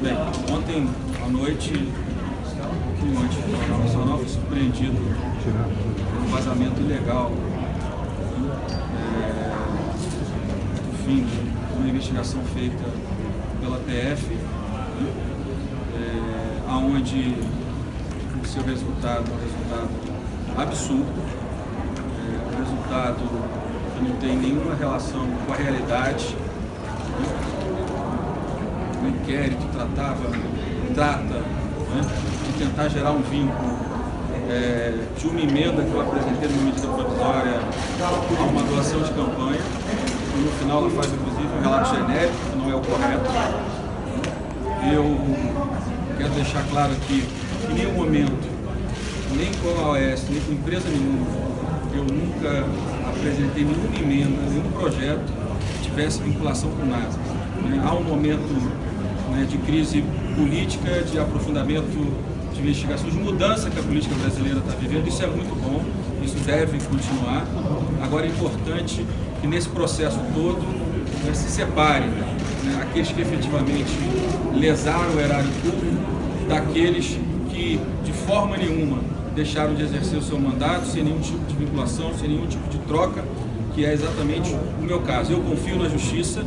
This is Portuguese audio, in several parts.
Bem, ontem à noite, um pouquinho antes do Jornal Nacional, fui surpreendido por um vazamento ilegal do fim de uma investigação feita pela PF, aonde o seu resultado é um resultado absurdo, um resultado que não tem nenhuma relação com a realidade. O inquérito trata de tentar gerar um vínculo de uma emenda que eu apresentei numa medida provisória a uma doação de campanha, e no final ela faz inclusive um relato genérico, que não é o correto. Eu quero deixar claro aqui que em nenhum momento, nem com a OAS, nem com empresa nenhuma, eu nunca apresentei nenhuma emenda, nenhum projeto que tivesse vinculação com nada. Há um momento de crise política, de aprofundamento de investigações, de mudança que a política brasileira está vivendo. Isso é muito bom, isso deve continuar. Agora é importante que nesse processo todo se separem aqueles que efetivamente lesaram o erário público daqueles que de forma nenhuma deixaram de exercer o seu mandato sem nenhum tipo de vinculação, sem nenhum tipo de troca, que é exatamente o meu caso. Eu confio na Justiça,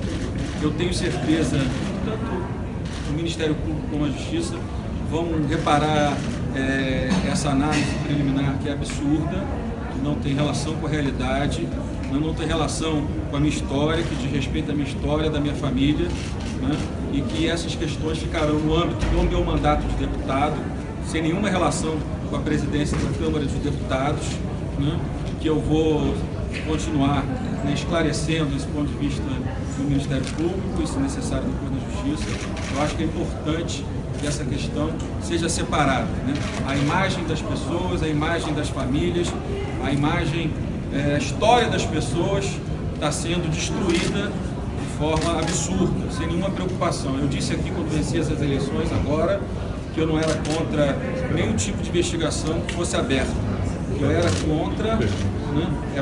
eu tenho certeza que tanto o Ministério Público como a Justiça vão reparar essa análise preliminar que é absurda, que não tem relação com a realidade, não tem relação com a minha história, que diz respeito à minha história, da minha família, e que essas questões ficarão no âmbito do meu mandato de deputado, sem nenhuma relação com a presidência da Câmara dos Deputados, que eu vou continuar esclarecendo esse ponto de vista do Ministério Público, e se necessário depois da Justiça. Eu acho que é importante que essa questão seja separada, a imagem das pessoas, a imagem das famílias, a imagem, a história das pessoas está sendo destruída de forma absurda, sem nenhuma preocupação. Eu disse aqui quando venci essas eleições agora que eu não era contra nenhum tipo de investigação que fosse aberta, que eu era contra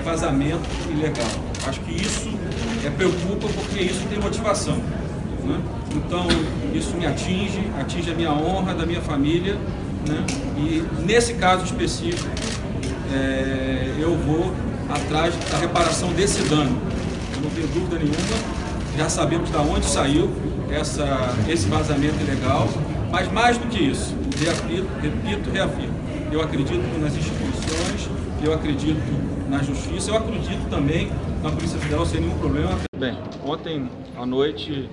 vazamento ilegal. Acho que isso preocupa porque isso tem motivação. Então, isso me atinge a minha honra, da minha família, e nesse caso específico, eu vou atrás da reparação desse dano. Eu não tenho dúvida nenhuma, já sabemos de onde saiu esse vazamento ilegal, mas mais do que isso, repito, reafirmo, eu acredito nas instituições, eu acredito na Justiça, eu acredito também na Polícia Federal sem nenhum problema. Bem, ontem à noite,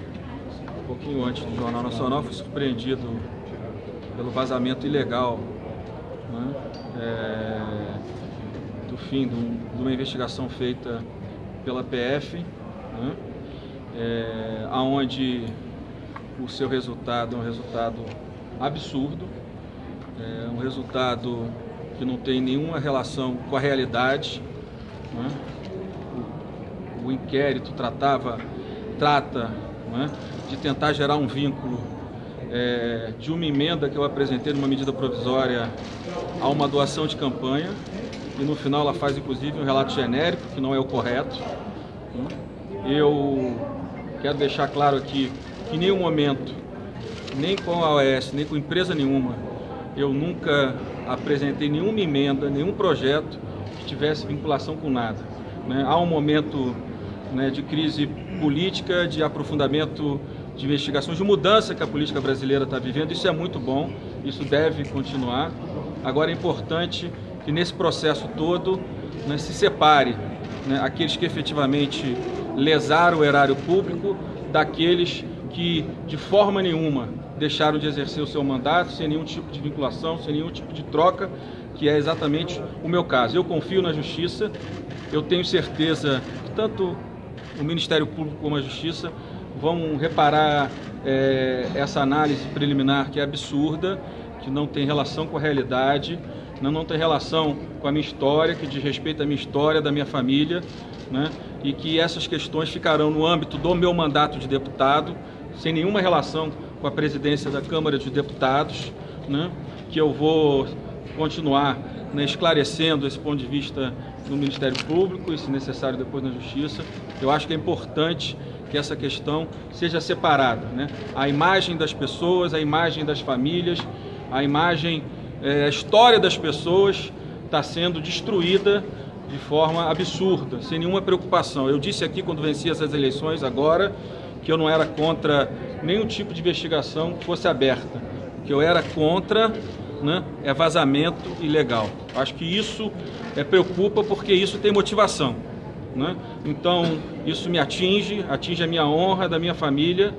um pouquinho antes do Jornal Nacional, fui surpreendido pelo vazamento ilegal do fim de uma investigação feita pela PF, aonde o seu resultado é um resultado absurdo, um resultado que não tem nenhuma relação com a realidade. O inquérito trata de tentar gerar um vínculo de uma emenda que eu apresentei numa medida provisória a uma doação de campanha, e no final ela faz inclusive um relato genérico, que não é o correto. Eu quero deixar claro aqui que em nenhum momento, nem com a OAS, nem com empresa nenhuma, eu nunca apresentei nenhuma emenda, nenhum projeto que tivesse vinculação com nada. Há um momento de crise política, de aprofundamento de investigações, de mudança que a política brasileira está vivendo. Isso é muito bom, isso deve continuar. Agora é importante que nesse processo todo se separe aqueles que efetivamente lesaram o erário público daqueles que de forma nenhuma deixaram de exercer o seu mandato sem nenhum tipo de vinculação, sem nenhum tipo de troca, que é exatamente o meu caso. Eu confio na Justiça, eu tenho certeza que tanto o Ministério Público como a Justiça vão reparar essa análise preliminar que é absurda, que não tem relação com a realidade, não tem relação com a minha história, que diz respeito à minha história, da minha família, e que essas questões ficarão no âmbito do meu mandato de deputado, sem nenhuma relação com a presidência da Câmara dos Deputados, que eu vou continuar esclarecendo esse ponto de vista no Ministério Público e, se necessário, depois na Justiça. Eu acho que é importante que essa questão seja separada, né? A imagem das pessoas, a imagem das famílias, a imagem, a história das pessoas está sendo destruída de forma absurda, sem nenhuma preocupação. Eu disse aqui quando venci essas eleições agora que eu não era contra nenhum tipo de investigação que fosse aberta. O que eu era contra, né, é vazamento ilegal. Acho que isso preocupa porque isso tem motivação, né? Então isso me atinge a minha honra, da minha família,